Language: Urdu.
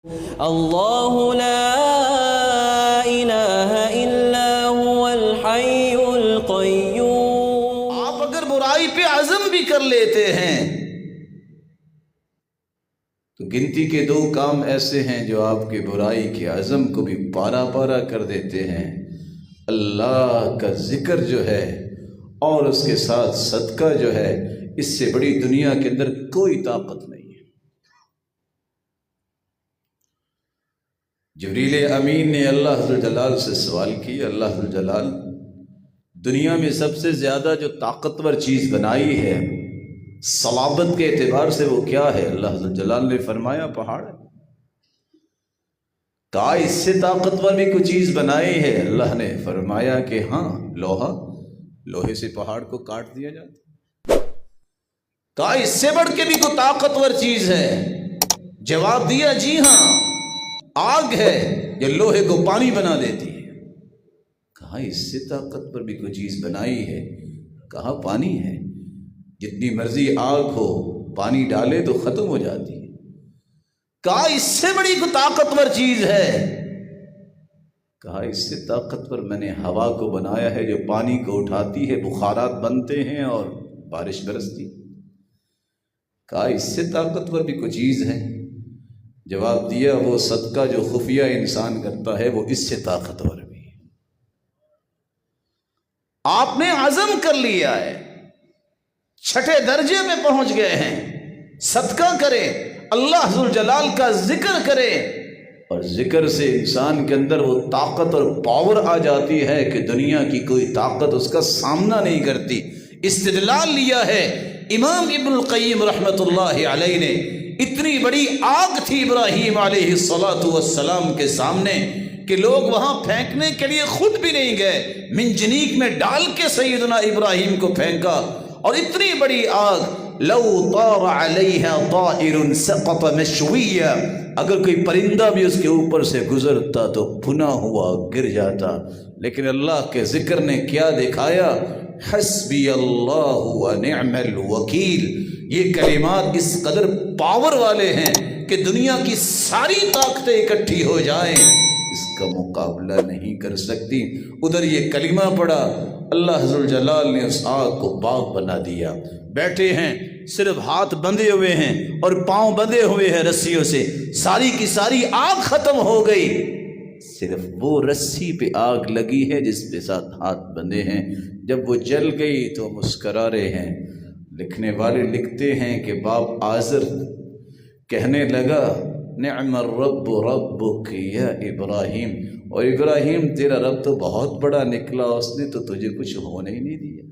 اللہ لا الہ الا هو الحی القیوم۔ آپ اگر برائی پہ عزم بھی کر لیتے ہیں تو گنتی کے 2 کام ایسے ہیں جو آپ کے برائی کے عزم کو بھی پارا پارا کر دیتے ہیں۔ اللہ کا ذکر جو ہے اور اس کے ساتھ صدقہ جو ہے، اس سے بڑی دنیا کے اندر کوئی طاقت نہیں ہے۔ جبریل امین نے اللہ ذوالجلال سے سوال کیا، اللہ ذوالجلال دنیا میں سب سے زیادہ جو طاقتور چیز بنائی ہے صلابت کے اعتبار سے وہ کیا ہے؟ اللہ ذوالجلال نے فرمایا پہاڑ ہے۔ کہا اس سے طاقتور بھی کوئی چیز بنائی ہے؟ اللہ نے فرمایا کہ ہاں، لوہا، لوہے سے پہاڑ کو کاٹ دیا جاتا۔ کہا اس سے بڑھ کے بھی کوئی طاقتور چیز ہے؟ جواب دیا جی ہاں، آگ ہے جو لوہے کو پانی بنا دیتی ہے۔ کہا اس سے طاقتور بھی کوئی چیز بنائی ہے؟ کہا پانی ہے، جتنی مرضی آگ ہو پانی ڈالے تو ختم ہو جاتی ہے۔ کہا اس سے بڑی کوئی طاقتور چیز ہے؟ کہا اس سے طاقتور میں نے ہوا کو بنایا ہے جو پانی کو اٹھاتی ہے، بخارات بنتے ہیں اور بارش برستی۔ کہا اس سے طاقتور بھی کوئی چیز ہے؟ جواب دیا وہ صدقہ جو خفیہ انسان کرتا ہے وہ اس سے طاقتور بھی ہے۔ آپ نے عزم کر لیا ہے، 6 درجے میں پہنچ گئے ہیں، صدقہ کرے، اللہ ذوالجلال کا ذکر کرے، اور ذکر سے انسان کے اندر وہ طاقت اور پاور آ جاتی ہے کہ دنیا کی کوئی طاقت اس کا سامنا نہیں کرتی۔ استدلال لیا ہے امام ابن القیم رحمۃ اللہ علیہ نے، اتنی بڑی آگ تھی ابراہیم علیہ السلام کے سامنے کہ لوگ وہاں پھینکنے کے لیے خود بھی نہیں گئے، منجنیق میں ڈال کے سیدنا ابراہیم کو پھینکا، اور اتنی بڑی آگ لو طار علیہا طائر سقط مشویا، اگر کوئی پرندہ بھی اس کے اوپر سے گزرتا تو بھنا ہوا گر جاتا، لیکن اللہ کے ذکر نے کیا دکھایا؟ حسبی اللہ ونعم الوکیل۔ یہ کلمات اس قدر پاور والے ہیں کہ دنیا کی ساری طاقتیں اکٹھی ہو جائیں اس کا مقابلہ نہیں کر سکتی۔ ادھر یہ کلمہ پڑا، اللہ ذوالجلال نے اس آگ کو باغ بنا دیا۔ بیٹھے ہیں، صرف ہاتھ بندھے ہوئے ہیں اور پاؤں بندھے ہوئے ہیں رسیوں سے، ساری کی ساری آگ ختم ہو گئی، صرف وہ رسی پہ آگ لگی ہے جس پہ ساتھ ہاتھ بندھے ہیں۔ جب وہ جل گئی تو مسکرا رہے ہیں۔ لکھنے والے لکھتے ہیں کہ باپ آزر کہنے لگا نعم الرب ربک یا ابراہیم، اور ابراہیم تیرا رب تو بہت بڑا نکلا، اس نے تو تجھے کچھ ہونے ہی نہیں دیا۔